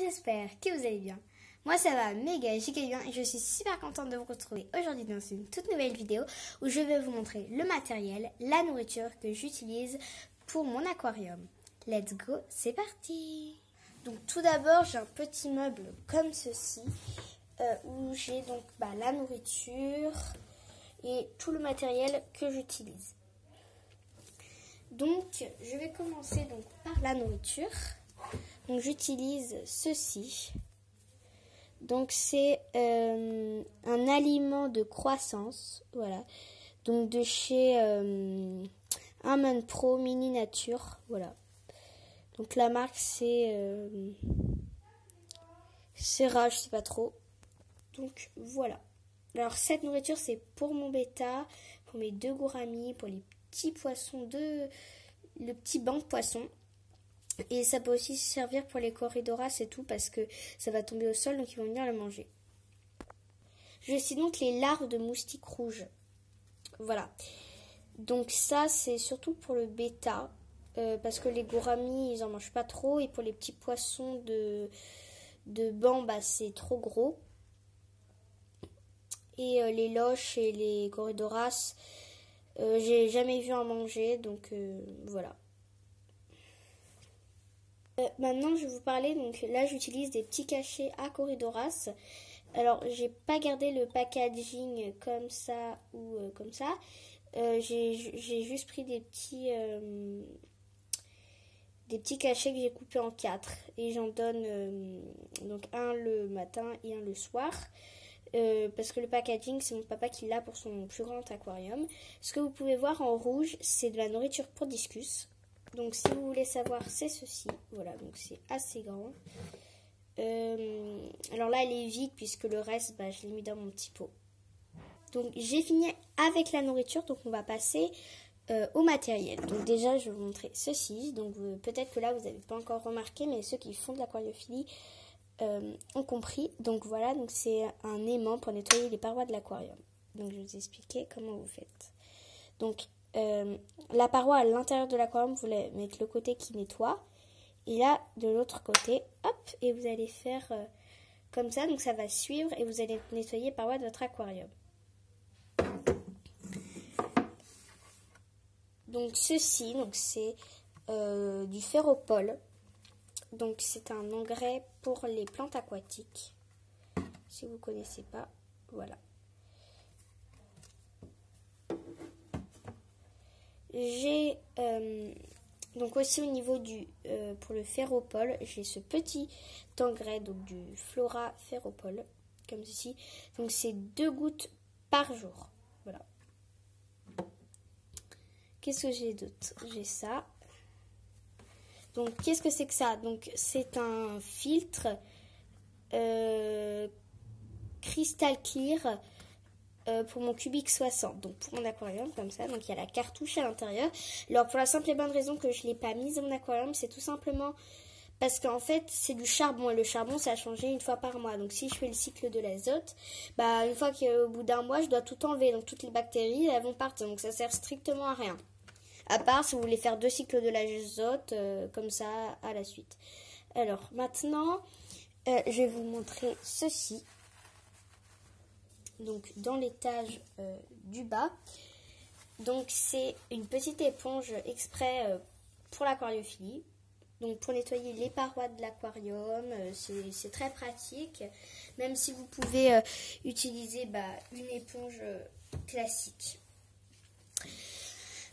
j'espère que vous allez bien. Moi ça va méga giga bien et je suis super contente de vous retrouver aujourd'hui dans une toute nouvelle vidéo où je vais vous montrer le matériel, la nourriture que j'utilise pour mon aquarium. Let's go, c'est parti! Donc tout d'abord j'ai un petit meuble comme ceci où j'ai donc la nourriture et tout le matériel que j'utilise. Donc je vais commencer donc par la nourriture. Donc j'utilise ceci. Donc c'est un aliment de croissance, voilà. Donc de chez Amon Pro Mini Nature, voilà. Donc la marque c'est Serra, je sais pas trop. Donc voilà. Alors cette nourriture c'est pour mon bêta, pour mes deux gouramis, pour les petits poissons, le petit banc de poissons. Et ça peut aussi servir pour les corydoras et tout parce que ça va tomber au sol donc ils vont venir le manger. J'ai donc les larves de moustiques rouges. Voilà. Donc ça c'est surtout pour le bêta parce que les gouramis ils en mangent pas trop et pour les petits poissons de banc c'est trop gros. Et les loches et les corydoras j'ai jamais vu en manger donc voilà. Maintenant je vais vous parler, donc là j'utilise des petits cachets à corydoras. Alors j'ai pas gardé le packaging comme ça ou comme ça. J'ai juste pris des petits cachets que j'ai coupés en 4 et j'en donne donc un le matin et un le soir. Parce que le packaging c'est mon papa qui l'a pour son plus grand aquarium. Ce que vous pouvez voir en rouge c'est de la nourriture pour discus. Donc si vous voulez savoir c'est ceci, voilà, donc c'est assez grand. Alors là elle est vide puisque le reste je l'ai mis dans mon petit pot. Donc j'ai fini avec la nourriture, donc on va passer au matériel. Donc déjà je vais vous montrer ceci, donc peut-être que là vous n'avez pas encore remarqué, mais ceux qui font de l'aquariophilie ont compris. Donc voilà, donc c'est un aimant pour nettoyer les parois de l'aquarium. Donc je vais vous expliquer comment vous faites. Donc la paroi à l'intérieur de l'aquarium, vous allez mettre le côté qui nettoie. Et là, de l'autre côté, hop, et vous allez faire comme ça. Donc ça va suivre et vous allez nettoyer les parois de votre aquarium. Donc ceci, donc c'est du ferropol. Donc c'est un engrais pour les plantes aquatiques. Si vous ne connaissez pas, voilà. J'ai donc aussi au niveau du pour le ferropol, j'ai ce petit engrais donc du Flora ferropol comme ceci. Donc c'est 2 gouttes par jour. Voilà. Qu'est-ce que j'ai d'autre? J'ai ça. Donc qu'est-ce que c'est que ça? Donc c'est un filtre Crystal Clear pour mon Cubic 60, donc pour mon aquarium comme ça. Donc il y a la cartouche à l'intérieur. Alors pour la simple et bonne raison que je ne l'ai pas mise dans mon aquarium, c'est tout simplement parce qu'en fait c'est du charbon et le charbon ça a changé une fois par mois. Donc si je fais le cycle de l'azote, une fois qu'au bout d'un mois je dois tout enlever, donc toutes les bactéries elles vont partir, donc ça sert strictement à rien. À part si vous voulez faire 2 cycles de l'azote comme ça à la suite. Alors maintenant je vais vous montrer ceci. Donc dans l'étage du bas, donc c'est une petite éponge exprès pour l'aquariophilie, donc pour nettoyer les parois de l'aquarium. C'est très pratique, même si vous pouvez utiliser une éponge classique.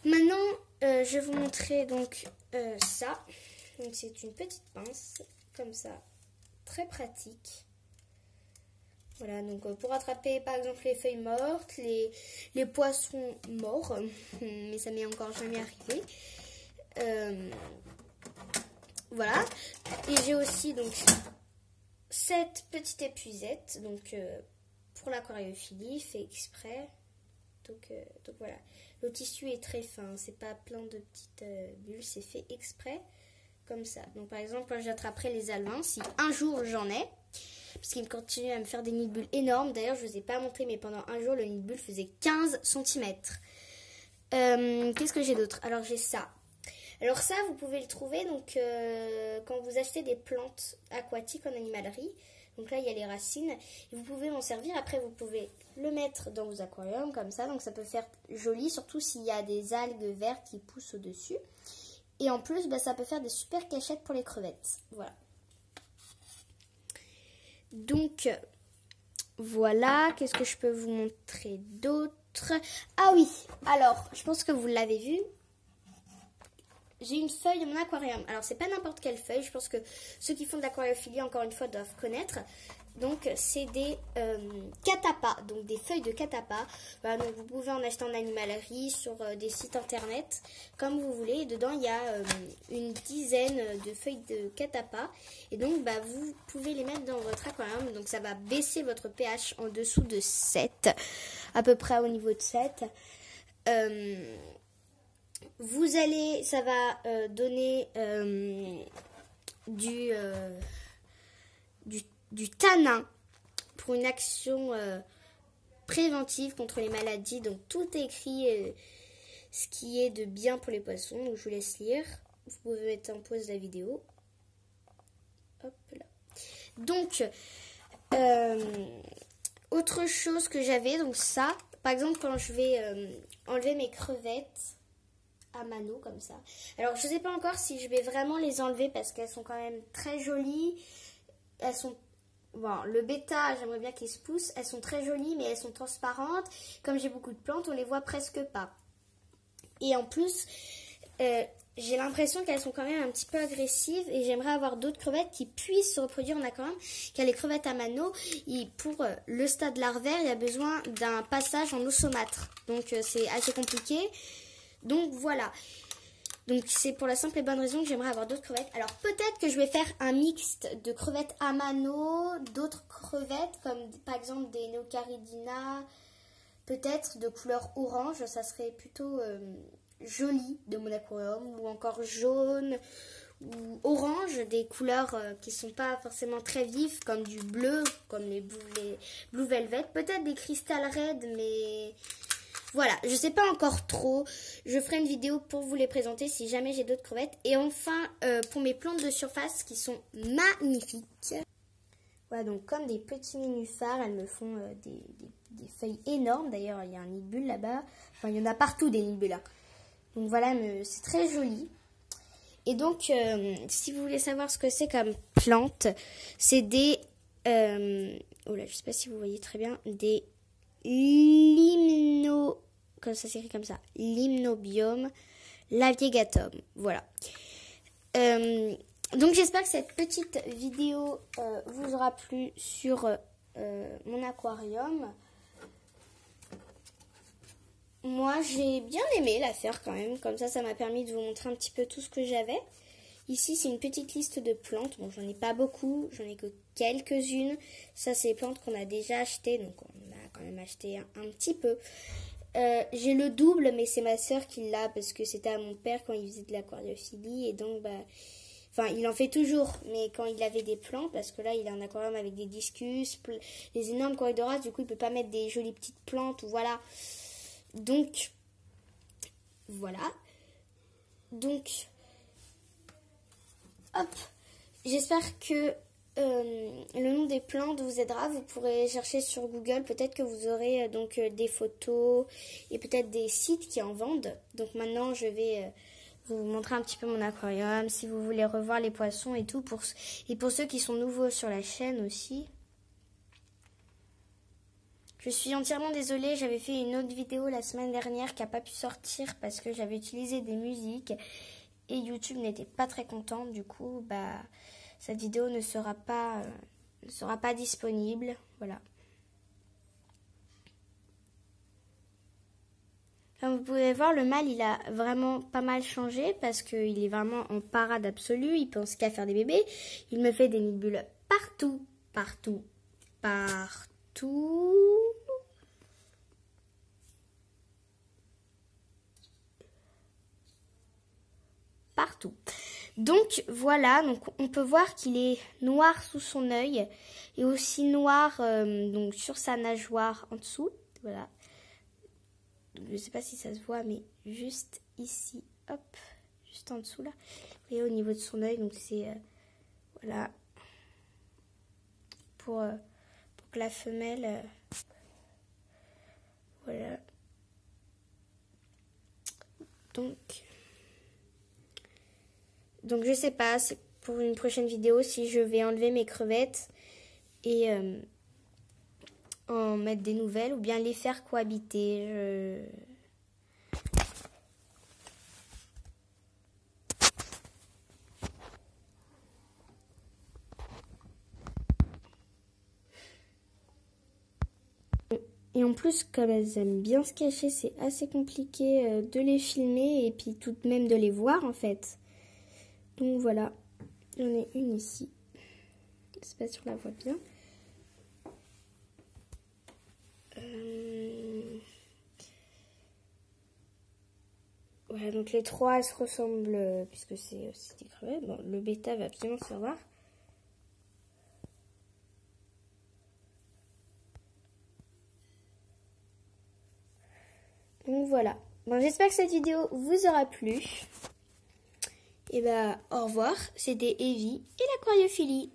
Maintenant je vais vous montrer donc ça. Donc c'est une petite pince comme ça, très pratique. Voilà, donc pour attraper par exemple les feuilles mortes, les poissons morts, mais ça m'est encore jamais arrivé. Voilà, et j'ai aussi donc cette petite épuisette, donc pour l'aquariophilie, fait exprès. Donc voilà, le tissu est très fin, c'est pas plein de petites bulles, c'est fait exprès comme ça. Donc par exemple, quand j'attraperai les alevins, si un jour j'en ai, parce qu'il continue à me faire des nids de bulles énormes. D'ailleurs, je ne vous ai pas montré, mais pendant un jour, le nid de bulles faisait 15 cm. Qu'est-ce que j'ai d'autre? Alors, j'ai ça. Alors ça, vous pouvez le trouver donc quand vous achetez des plantes aquatiques en animalerie. Donc là, il y a les racines. Et vous pouvez en servir. Après, vous pouvez le mettre dans vos aquariums comme ça. Donc ça peut faire joli, surtout s'il y a des algues vertes qui poussent au-dessus. Et en plus, ça peut faire des super cachettes pour les crevettes. Voilà. Donc, voilà. Qu'est-ce que je peux vous montrer d'autre? Ah oui, alors, je pense que vous l'avez vu. J'ai une feuille de mon aquarium. Alors, c'est pas n'importe quelle feuille. Je pense que ceux qui font de l'aquariophilie, encore une fois, doivent connaître. Donc, c'est des catapas. Donc, des feuilles de catapa. Voilà, donc, vous pouvez en acheter en animalerie, sur des sites internet, comme vous voulez. Et dedans, il y a une dizaine de feuilles de catapa. Et donc, vous pouvez les mettre dans votre aquarium. Donc, ça va baisser votre pH en dessous de 7. À peu près au niveau de 7. Ça va donner du tanin pour une action préventive contre les maladies. Donc tout est écrit ce qui est de bien pour les poissons. Donc je vous laisse lire. Vous pouvez mettre en pause la vidéo. Hop là. Donc autre chose que j'avais, donc ça, par exemple quand je vais enlever mes crevettes à mano comme ça. Alors je sais pas encore si je vais vraiment les enlever parce qu'elles sont quand même très jolies. Elles sont bon, le bêta, j'aimerais bien qu'ils se poussent. Elles sont très jolies mais elles sont transparentes. Comme j'ai beaucoup de plantes, on les voit presque pas. Et en plus, j'ai l'impression qu'elles sont quand même un petit peu agressives et j'aimerais avoir d'autres crevettes qui puissent se reproduire en aquarium. Car les crevettes à mano, pour le stade larvaire, il y a besoin d'un passage en eau saumâtre. Donc c'est assez compliqué. Donc voilà, donc c'est pour la simple et bonne raison que j'aimerais avoir d'autres crevettes. Alors peut-être que je vais faire un mixte de crevettes à mano, d'autres crevettes comme par exemple des Neocaridina, peut-être de couleur orange, ça serait plutôt joli de mon aquarium, ou encore jaune ou orange, des couleurs qui sont pas forcément très vives comme du bleu, comme les Blue Velvet, peut-être des Crystal Red, mais... Voilà, je sais pas encore trop. Je ferai une vidéo pour vous les présenter si jamais j'ai d'autres crevettes. Et enfin, pour mes plantes de surface qui sont magnifiques. Voilà, donc comme des petits nénuphars, elles me font des feuilles énormes. D'ailleurs, il y a un nid de bulle là-bas. Enfin, il y en a partout des nids de bulles. Donc voilà, c'est très joli. Et donc, si vous voulez savoir ce que c'est comme plante, c'est des... oh là, je sais pas si vous voyez très bien. Des... comme ça s'écrit comme ça, Limnobium laviegatum. Voilà. Donc j'espère que cette petite vidéo vous aura plu sur mon aquarium. Moi j'ai bien aimé la faire quand même, comme ça m'a permis de vous montrer un petit peu tout ce que j'avais. Ici c'est une petite liste de plantes, bon j'en ai pas beaucoup, j'en ai que quelques-unes. Ça c'est les plantes qu'on a déjà achetées, donc on a quand même acheté un petit peu. J'ai le double, mais c'est ma soeur qui l'a parce que c'était à mon père quand il faisait de l'aquariophilie et donc enfin il en fait toujours, mais quand il avait des plantes, parce que là il a un aquarium avec des discus, des énormes corydoras, du coup il peut pas mettre des jolies petites plantes, voilà. Donc voilà. Donc hop, j'espère que le nom des plantes vous aidera. Vous pourrez chercher sur Google, peut-être que vous aurez donc des photos et peut-être des sites qui en vendent. Donc maintenant je vais vous montrer un petit peu mon aquarium, si vous voulez revoir les poissons et tout, et pour ceux qui sont nouveaux sur la chaîne aussi. Je suis entièrement désolée, j'avais fait une autre vidéo la semaine dernière qui n'a pas pu sortir parce que j'avais utilisé des musiques et YouTube n'était pas très content. Du coup, cette vidéo ne sera pas disponible. Voilà. Comme vous pouvez voir, le mâle, il a vraiment pas mal changé parce qu'il est vraiment en parade absolue. Il pense qu'à faire des bébés. Il me fait des nids de bulles partout, partout, partout. Partout. Donc voilà, donc on peut voir qu'il est noir sous son œil et aussi noir donc sur sa nageoire en dessous. Voilà. Donc, je ne sais pas si ça se voit, mais juste ici, hop, juste en dessous là. Vous voyez au niveau de son œil, donc c'est voilà pour que la femelle voilà. Donc je sais pas, c'est pour une prochaine vidéo si je vais enlever mes crevettes et en mettre des nouvelles ou bien les faire cohabiter. Et en plus, comme elles aiment bien se cacher, c'est assez compliqué de les filmer et puis tout de même de les voir en fait. Donc voilà, j'en ai une ici. Je sais pas si on la voit bien. Voilà, donc les trois elles se ressemblent puisque c'est aussi des crevettes. Bon, le bêta va absolument se voir. Donc voilà. Bon, j'espère que cette vidéo vous aura plu. Et bah, au revoir. C'était Evie et l'aquariophilie.